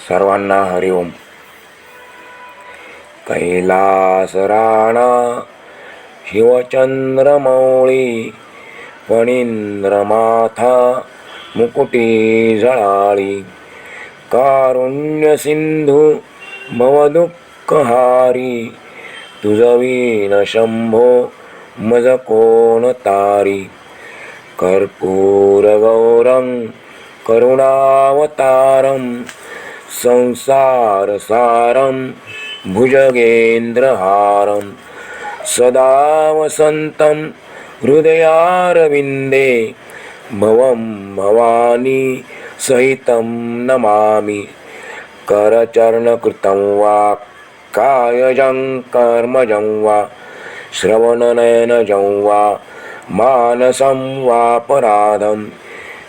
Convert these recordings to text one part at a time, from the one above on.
सर्वांना हरिओम. कैलास राणा शिवचंद्रमौळी फणींद्रमाथा मुकुटी झळाळी कारुण्य सिंधू भवदुःखहारी तुझवीन शंभो मज कोण तारी कर्पूर गौरं करुणावतारं संसार सारं भुजगेंद्रहारं सदा वसन्तं हृदयारविन्दे भवं भवानी सहितं नमामि. करचरणकृतं वा कायजं कर्मजं वा श्रवणनयनजं वा मानसं वापराधं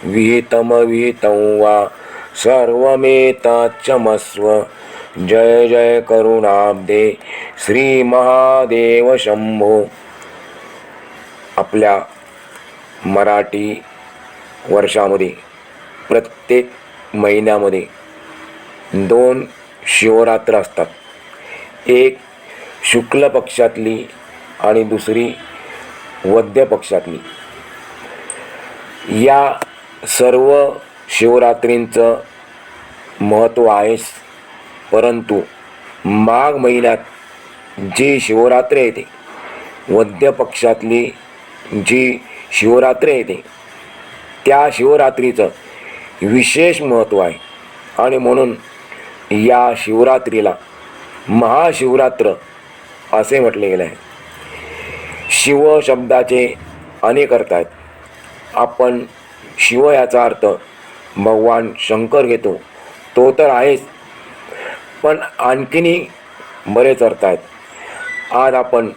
विहितं वा सर्वमेतच्क्षमस्व. जय जय करुणाब्दे श्री महादेव शंभो. आपल्या मराठी वर्षामध्ये प्रत्येक महिन्यामध्ये 2 शिवरात्र असतात. एक शुक्ल पक्षातली आणि दुसरी वद्य पक्षातली. या सर्व शिवरात्रींचं महत्त्व आहेच, परंतु माघ महिन्यात जी शिवरात्र येते, वद्य पक्षातली जी शिवरात्र येते, त्या शिवरात्रीचं विशेष महत्त्व आहे आणि म्हणून या शिवरात्रीला महाशिवरात्र असे म्हटले गेले आहे. शिव शब्दाचे अनेक अर्थ आहेत. आपण शिव याचा अर्थ भगवान शंकर घेतो, तो तर आहेच, पण आणखीनही बरेच अर्थ आहेत. आज आपण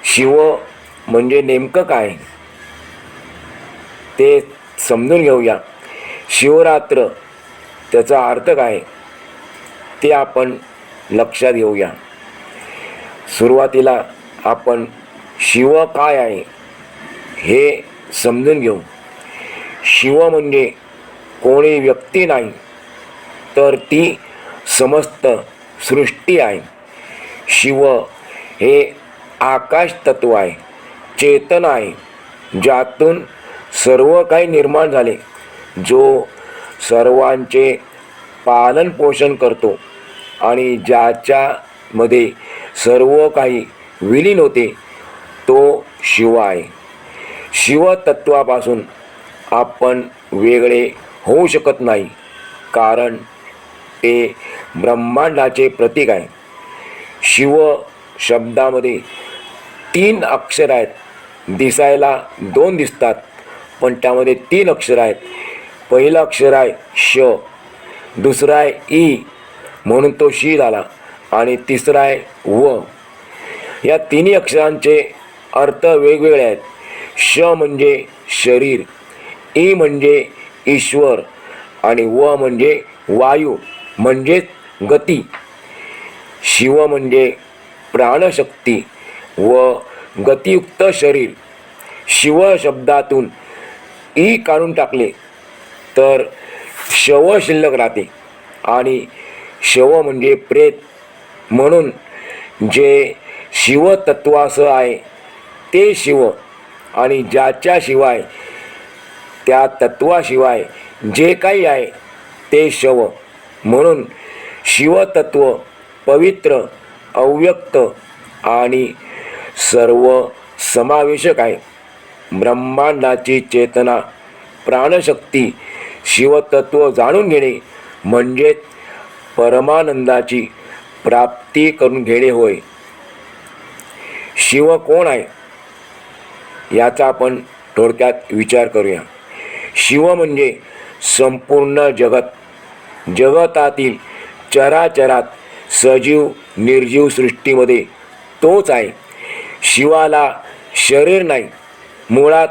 शिव म्हणजे नेमकं काय ते समजून घेऊया. शिवरात्र त्याचा अर्थ काय ते आपण लक्षात घेऊया. सुरुवातीला आपण शिव काय आहे हे समजून घेऊ. शिव म्हणजे कोणी व्यक्ती नाही, तर ती समस्त सृष्टी आहे. शिव हे आकाश तत्व आहे, चेतन आहे, ज्यातून सर्व काही निर्माण झाले, जो सर्वांचे पालन पोषण करतो आणि ज्याच्यामध्ये सर्व काही विलीन होते, तो शिव आहे. शिवतत्वापासून आपण वेगळे होऊ शकत नाही, कारण ते ब्रह्मांडाचे प्रतीक आहे. शिव शब्दामध्ये 3 अक्षर आहेत. दिसायला 2 दिसतात, पण त्यामध्ये 3 अक्षर आहेत. पहिलं अक्षर आहे श, दुसरं आहे ई म्हणून तो शी झाला, आणि तिसरा आहे व. या 3 अक्षरांचे अर्थ वेगवेगळे आहेत. श म्हणजे शरीर, ई म्हणजे ईश्वर, आणि व म्हणजे वायू म्हणजेच गती. शिव म्हणजे प्राणशक्ती व गतियुक्त शरीर. शिव शब्दातून ई काढून टाकले तर शव शिल्लक राहते, आणि शव म्हणजे प्रेत. म्हणून जे शिवतत्वासह आहे ते शिव, आणि ज्याच्याशिवाय, त्या तत्वाशिवाय जे काही आहे ते शव. म्हणून शिवतत्व पवित्र, अव्यक्त आणि सर्व समावेशक आहे. ब्रह्मांडाची चेतना, प्राणशक्ती, शिवतत्व जाणून घेणे म्हणजेच परमानंदाची प्राप्ती करून घेणे होय. शिव कोण आहे याचा आपण थोडक्यात विचार करूया. शिव म्हणजे संपूर्ण जगत, जगतातील चराचरात सजीव निर्जीव सृष्टीमध्ये तोच आहे. शिवाला शरीर नाही, मुळात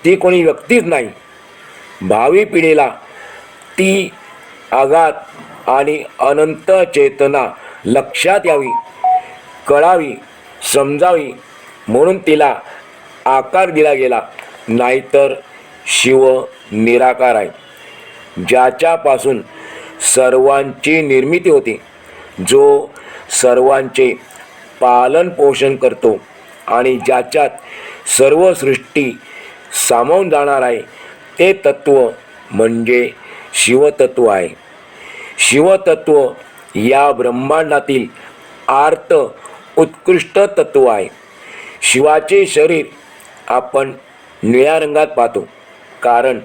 ती कोणी व्यक्तीच नाही. भावी पिढीला ती अगाध आणि अनंत चेतना लक्षात यावी, कळावी, समजावी म्हणून तिला आकार दिला गेला. नाहीतर शिव निराकार आहे, ज्याच्यापासून सर्वांची निर्मिती होते, जो सर्वांचे पालन पोषण करतो आणि ज्याच्यात सर्व सृष्टी सामावून जाणार आहे, ते तत्व म्हणजे शिवतत्व आहे. शिवतत्व या ब्रह्मांडातील आर्त उत्कृष्ट तत्व आहे. शिवाचे शरीर आपण निळ्या रंगात पाहतो, कारण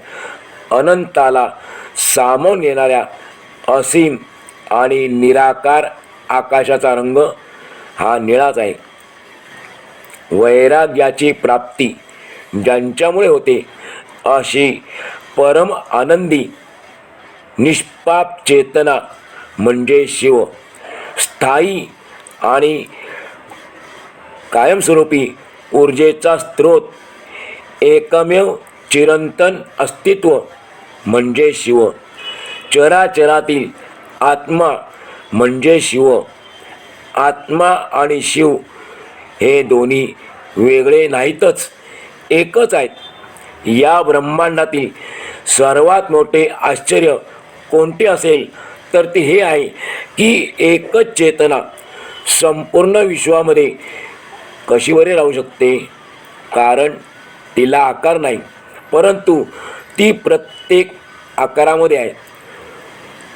अनंताला सामावून येणाऱ्या असीम आणि निराकार आकाशाचा रंग हा निळाच आहे. वैराग्याची प्राप्ती ज्यांच्यामुळे होते, अशी परम आनंदी निष्पाप चेतना म्हणजे शिव. स्थायी आणि कायमस्वरूपी ऊर्जेचा स्रोत, एकमेव चिरंतन अस्तित्व म्हणजे शिव. चराचरातील आत्मा म्हणजे शिव. आत्मा आणि शिव हे दोन्ही वेगळे नाहीतच, एकच आहेत. या ब्रह्मांडातील सर्वात मोठे आश्चर्य कोणते असेल तर ते हे आहे की एकच चेतना संपूर्ण विश्वामध्ये कशी बरे राहू शकते. कारण तिला आकार नाही, परंतु ती प्रत्येक आकारामध्ये आहे.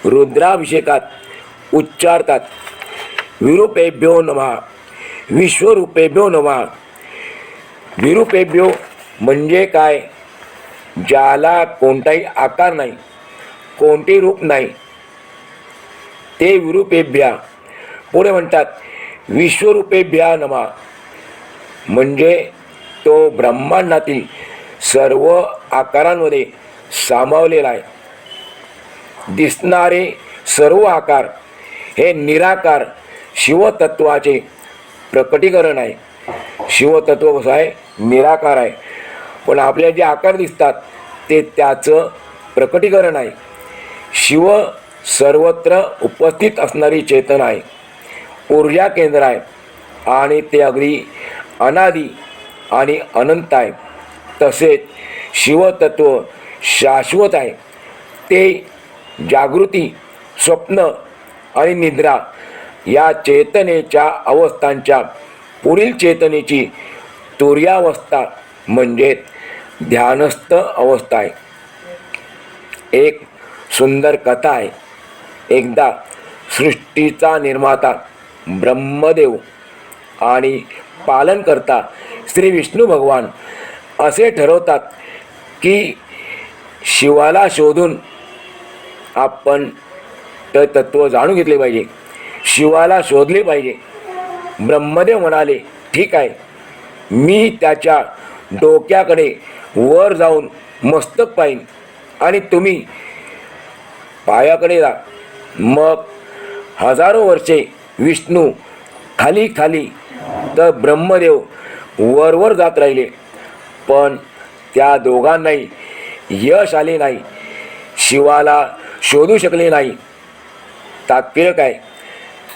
रुद्राभिषेकात उच्चारतात, विरूपेभ्यो नमः, विश्वरूपेभ्यो नमः. विरूपेभ्यो म्हणजे काय? ज्याला कोणताही आकार नाही, कोणतेही रूप नाही, ते विरूपेभ्या. पुढे म्हणतात विश्वरूपेभ्या नमः, म्हणजे तो ब्रह्मांडातील सर्व आकारांमध्ये सामावलेला आहे. दिसणारे सर्व आकार हे निराकार शिवतत्वाचे प्रकटीकरण आहे. शिवतत्व कसं आहे? निराकार आहे, पण आपल्याला जे आकार दिसतात ते त्याचं प्रकटीकरण आहे. शिव सर्वत्र उपस्थित असणारी चेतना आहे, ऊर्जा केंद्र आहे आणि ते अगदी अनादी आणि अनंत आहे. तसेच शिवतत्व शाश्वत आहे. ते जागृती, स्वप्न आणि निद्रा या चेतनेच्या अवस्थांच्या पुढील चेतनेची तुर्यावस्था म्हणजे ध्यानस्थ अवस्था आहे. एक सुंदर कथा आहे. एकदा सृष्टीचा निर्माता ब्रह्मदेव आणि पालनकर्ता श्री विष्णू भगवान असे ठरवतात की शिवाला शोधून आपण ते तत्व जाणून घेतले पाहिजे, शिवाला शोधले पाहिजे. ब्रह्मदेव म्हणाले, ठीक आहे, मी त्याच्या डोक्याकडे वर जाऊन मस्तक पाहीन आणि तुम्ही पायाकडे जा. मग हजारो वर्षे विष्णू खाली खाली तर ब्रह्मदेव वरवर जात राहिले, पण त्या दोघांनाही यश आले नाही, शिवाला शोधू शकले नाही. तात्पर्य काय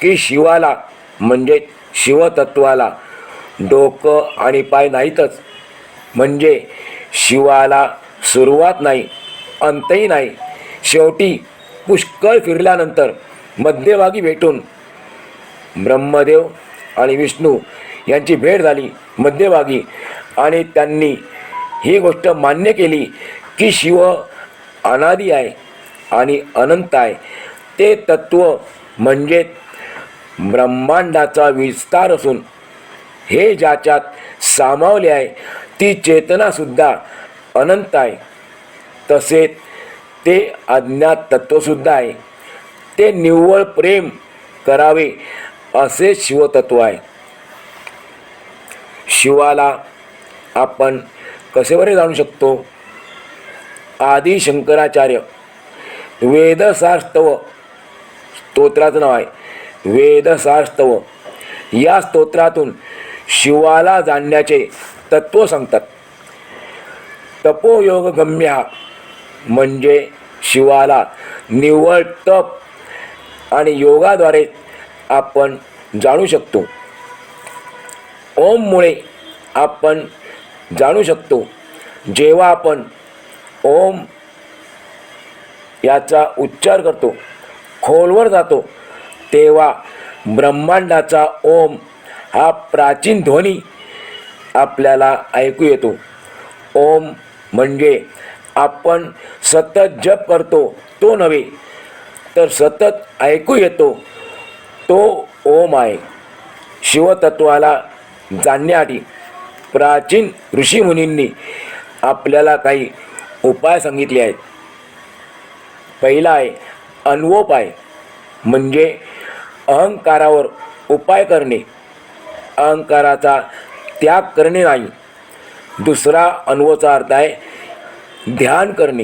की शिवाला म्हणजे शिवतत्वाला डोकं आणि पाय नाहीतच, म्हणजे शिवाला सुरुवात नाही, अंतही नाही. शेवटी पुष्कळ फिरल्यानंतर मध्यभागी भेटून ब्रह्मदेव आणि विष्णू यांची भेट झाली मध्यभागी, आणि त्यांनी ही गोष्ट मान्य केली की शिव अनादी आहे आणि अनंत आहे. ते तत्व म्हणजे ब्रह्मांडाचा विस्तार असून हे ज्याच्यात सामावले आहे ती चेतनासुद्धा अनंत आहे. तसेच ते अज्ञात तत्वसुद्धा आहे. ते निव्वळ प्रेम करावे असे शिवतत्व आहे. शिवाला आपण कसे बरे जाणू शकतो? आदि शंकराचार्य वेदसारस्तव स्तोत्राचं नाव आहे, वेदसारस्तव. या स्तोत्रातून शिवाला जाणण्याचे तत्व सांगतात. तपोयोगगम्य म्हणजे शिवाला निव्वळ तप आणि योगाद्वारे आपण जाणू शकतो. ओममुळे आपण जाणू शकतो. जेव्हा आपण ओम याचा उच्चार करतो खोलवर जातो तेव्हा ब्रह्मांडाचा ओम हा प्राचीन ध्वनी आपल्याला ऐकू येतो. ओम म्हणजे आपण सतत जप करतो तो नव्हे, तर सतत ऐकू येतो तो ओम आहे. शिवतत्वाला जाणण्यासाठी प्राचीन ऋषीमुनींनी आपल्याला काही उपाय सांगितले आहेत. पहिला आहे अन्वोपाय, म्हणजे अहंकारावर उपाय करणे, अहंकाराचा त्याग करणे नाही. दुसरा अन्वचा अर्थ आहे ध्यान करणे.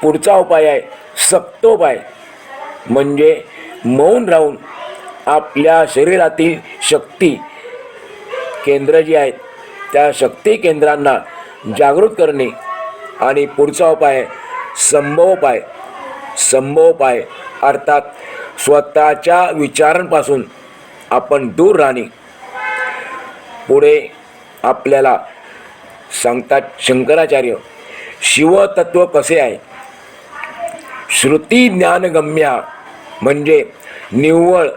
पुढचा उपाय आहे सक्तोपाय, म्हणजे मौन राहून आपल्या शरीरातील शक्ती केंद्र जी आहेत त्या शक्ती केंद्रांना जागृत करणे. आणि पुढचा उपाय आहे संभवोपाय. संभवोपाय अर्थात स्वतःच्या विचारांपासून आपण दूर राहणे. पुढे आपल्याला सांगतात शंकराचार्य, शिवतत्व कसे आहे. श्रुती ज्ञानगम्या, म्हणजे निव्वळ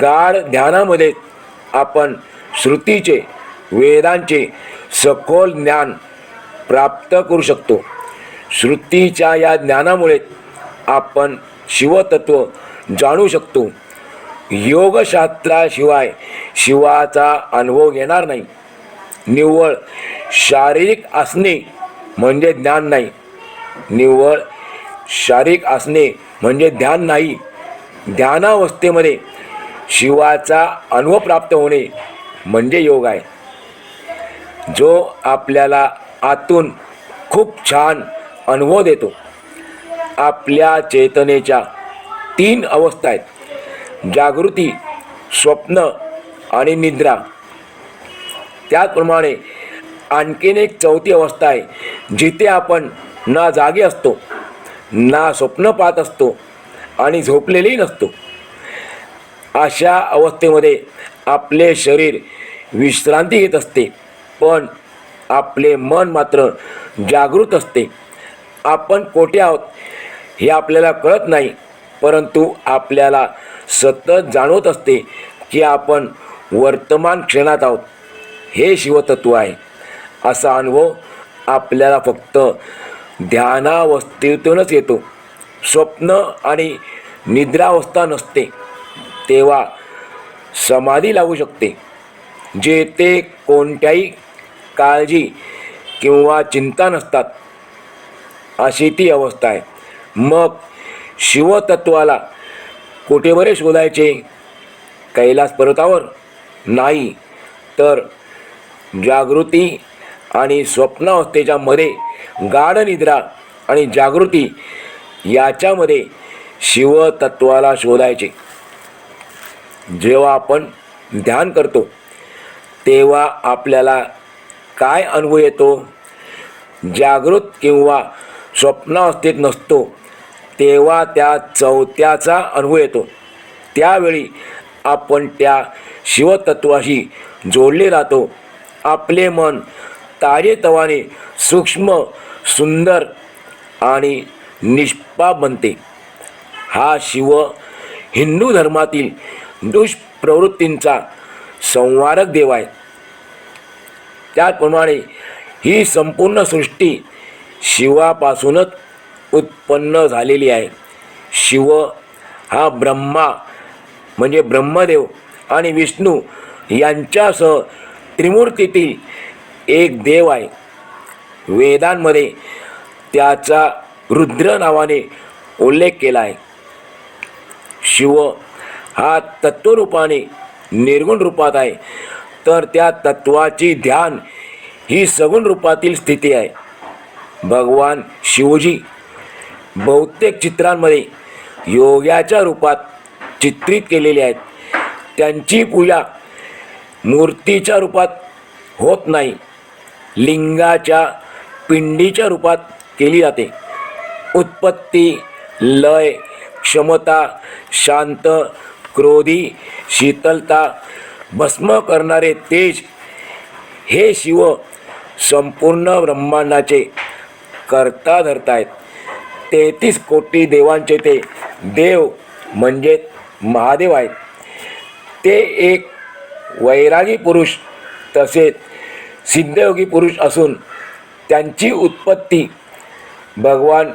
गाढ ध्यानामध्ये आपण श्रुतीचे वेदांचे सखोल ज्ञान प्राप्त करू शकतो. श्रुतीच्या या ज्ञानामुळे आपण शिवतत्व जाणू शकतो. योगशास्त्राशिवाय शिवाचा अनुभव येणार नाही. निव्वळ शारीरिक असणे म्हणजे ज्ञान नाही. निव्वळ शारीरिक असणे म्हणजे ध्यान नाही. ध्यानावस्थेमध्ये शिवाचा अनुभव प्राप्त होणे म्हणजे योग आहे, जो आपल्याला आतून खूप छान अनुभव देतो. आपल्या चेतनेच्या 3 अवस्था आहेत, जागृती, स्वप्न आणि निद्रा. त्याचप्रमाणे आणखीन एक 4थी अवस्था आहे, जिथे आपण ना जागे असतो, ना स्वप्न पाहत असतो आणि झोपलेलेही नसतो. अशा अवस्थेमध्ये आपले शरीर विश्रांती घेत असते, पण आपले मन मात्र जागृत असते. आपण कोठे आहोत हे आपल्याला कळत नाही, परंतु आपल्याला सतत जाणवत असते की आपण वर्तमान क्षणात आहोत. हे शिवतत्व आहे. असा अनुभव आपल्याला फक्त ध्यानावस्थेतूनच येतो. स्वप्न आणि निद्रावस्था नसते, तेव्हा समाधी लागू शकते, जेथे कोणत्याही काळजी किंवा चिंता नसतात. अशी ती अवस्था आहे. मग शिवतत्वाला कुठे बरे शोधायचे? कैलास पर्वतावर नाही, तर जागृती आणि स्वप्नावस्थेच्या मध्ये, गाढ निद्रा आणि जागृती याच्यामध्ये शिवतत्वाला शोधायचे. जेव्हा आपण ध्यान करतो तेव्हा आपल्याला काय अनुभव येतो? जागृत किंवा स्वप्नावस्थेत नसतो तेव्हा त्या 4थ्याचा अनुभव येतो. त्यावेळी आपण त्या शिवतत्वाशी जोडले राहतो. आपले मन ताजेतवाने, सूक्ष्म, सुंदर आणि निष्पाप बनते. हा शिव हिंदू धर्मातील दुष्प्रवृत्तींचा संहारक देव आहे. त्याचप्रमाणे ही संपूर्ण सृष्टी शिवापासूनच उत्पन्न झालेली आहे. शिव हा ब्रह्मा म्हणजे ब्रह्मदेव आणि विष्णू यांच्यासह त्रिमूर्तीतील एक देव आहे. वेदांमध्ये त्याचा रुद्र नावाने उल्लेख केला आहे. शिव हा तत्वरूपाने निर्गुण रूपात आहे, तर त्या तत्वाची ध्यान ही सगुण रूपातील स्थिती आहे. भगवान शिवजी बहुतेक चित्रांमध्ये योग्याच्या रूपात चित्रित केलेले आहेत. त्यांची पूजा मूर्तीच्या रूपात होत नाही, लिंगाच्या पिंडीच्या रूपात केली जाते. उत्पत्ती, लय, क्षमता, शांत, क्रोधी, शीतलता, भस्म करणारे तेज हे शिव संपूर्ण ब्रह्मांडाचे कर्ता धरत आहेत. 33 कोटी देवांचे ते देव म्हणजे महादेव आहेत. ते एक वैरागी पुरुष तसेच सिद्धयोगी पुरुष असून त्यांची उत्पत्ती, भगवान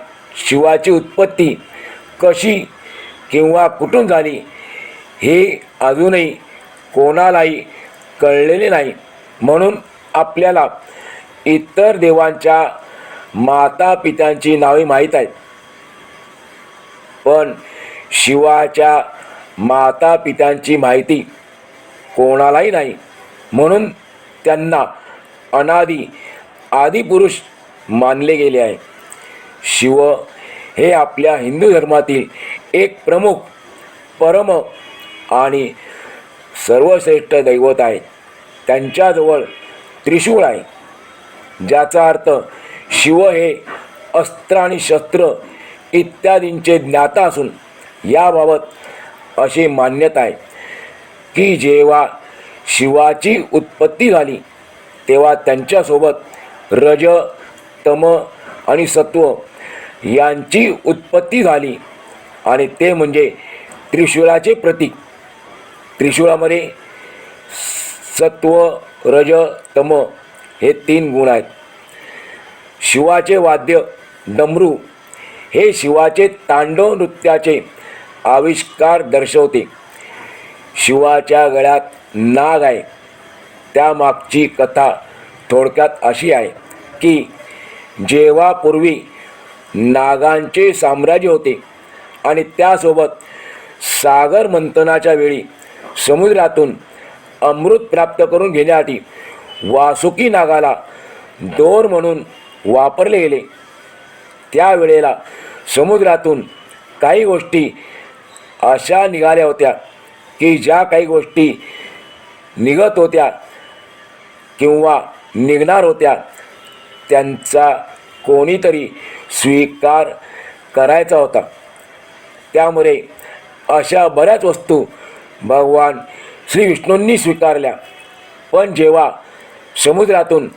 शिवाची उत्पत्ती कशी किंवा कुठून झाली हे अजूनही कोणालाही कळलेले नाही. म्हणून आपल्याला इतर देवांच्या माता पित्यांची नावे माहीत आहेत, पण शिवाच्या माता पित्यांची माहिती कोणालाही नाही. म्हणून त्यांना अनादी आदिपुरुष मानले गेले आहे. शिव हे आपल्या हिंदू धर्मातील एक प्रमुख, परम आणि सर्वश्रेष्ठ दैवत आहे. त्यांच्याजवळ त्रिशूळ आहे, ज्याचा अर्थ शिव हे अस्त्र आणि शस्त्र इत्यादींचे ज्ञाता असून याबाबत अशी मान्यता आहे की जेव्हा शिवाची उत्पत्ती झाली तेव्हा त्यांच्यासोबत रज, तम आणि सत्व यांची उत्पत्ती झाली आणि ते म्हणजे त्रिशूळाचे प्रतीक. त्रिशूळामध्ये सत्व, रज, तम हे 3 गुण आहेत. शिवाचे वाद्य डमरू हे शिवाचे तांडव नृत्याचे आविष्कार दर्शवते. शिवाच्या गळ्यात नाग आहे. त्यामागची कथा थोडक्यात अशी आहे की जेव्हा पूर्वी नागांचे साम्राज्य होते आणि त्यासोबत सागर मंथनाच्या वेळी समुद्रातून अमृत प्राप्त करून घेण्यासाठी वासुकी नागाला दोर म्हणून वापरले गेले. त्यावेळेला समुद्रातून काही गोष्टी अशा निघाल्या होत्या की ज्या काही गोष्टी निघत होत्या किंवा निघणार होत्या त्यांचा कोणीतरी स्वीकार करायचा होता. त्यामुळे अशा बऱ्याच वस्तू भगवान श्री विष्णूंनी स्वीकारल्या. पण जेव्हा समुद्रातून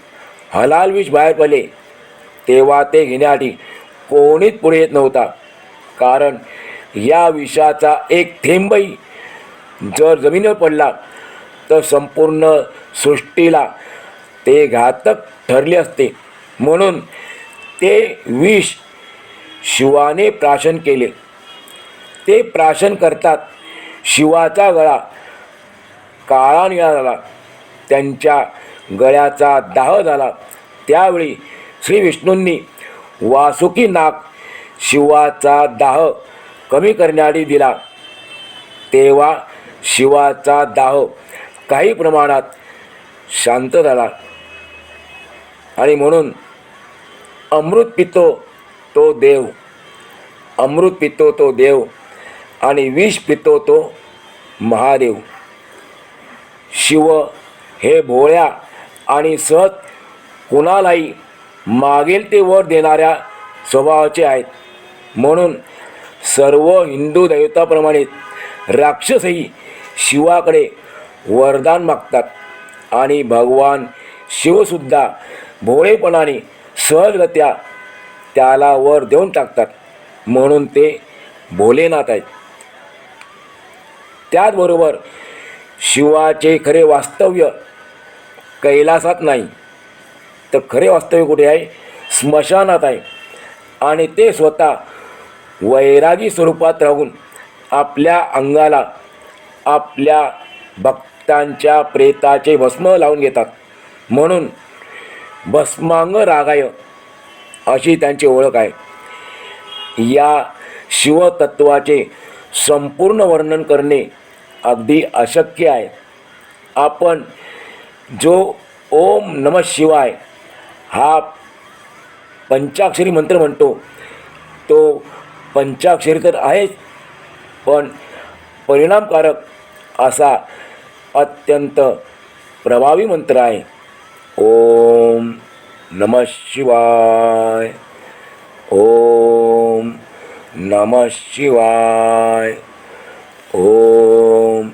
हलाल विष बाहेर पडले तेव्हा ते घेण्यासाठी कोणीच पुढे येत नव्हता, कारण या विषाचा एक थेंबही जर जमिनीवर पडला तर संपूर्ण सृष्टीला ते घातक ठरले असते. म्हणून ते विष शिवाने प्राशन केले. ते प्राशन करतात शिवाचा गळा काळा निळा झाला, त्यांच्या गळ्याचा दाह झाला. त्यावेळी श्री विष्णूंनी वासुकी नाग शिवाचा दाह कमी करण्यासाठी दिला. तेव्हा शिवाचा दाह काही प्रमाणात शांत झाला आणि म्हणून अमृत पितो तो देव, अमृत पितो तो देव आणि विष पितो तो महादेव. शिव हे भोळ्या आणि सहज कुणालाही मागेल ते वर देणाऱ्या स्वभावाचे आहेत. म्हणून सर्व हिंदू दैवताप्रमाणे राक्षसही शिवाकडे वरदान मागतात आणि भगवान शिवसुद्धा भोळेपणाने सहजगत्या त्याला वर देऊन टाकतात. म्हणून ते भोलेनाथ आहेत. त्याचबरोबर शिवाचे खरे वास्तव्य कैलासात नाही, तर खरे वास्तव्य कुठे आहे? स्मशानात आहे. आणि ते स्वतः वैरागी स्वरूपात राहून आपल्या अंगाला आपल्या भक्तांच्या प्रेताचे भस्म लावून घेतात. म्हणून भस्मांग रागाय अशी त्यांची ओळख आहे. या शिवतत्वाचे संपूर्ण वर्णन करणे अगदी अशक्य आहे. आपण जो ओम नमः शिवाय हा पंचाक्षरी मंत्र म्हणतो तो पंचाक्षरी तर आहेच, पण परिणामकारक असा अत्यंत प्रभावी मंत्र आहे. ओम नमः शिवाय, ओम नमः शिवाय, ओम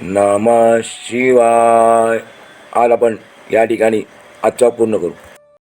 नमः शिवाय. आज आपण या ठिकाणी आजचा पूर्ण करू.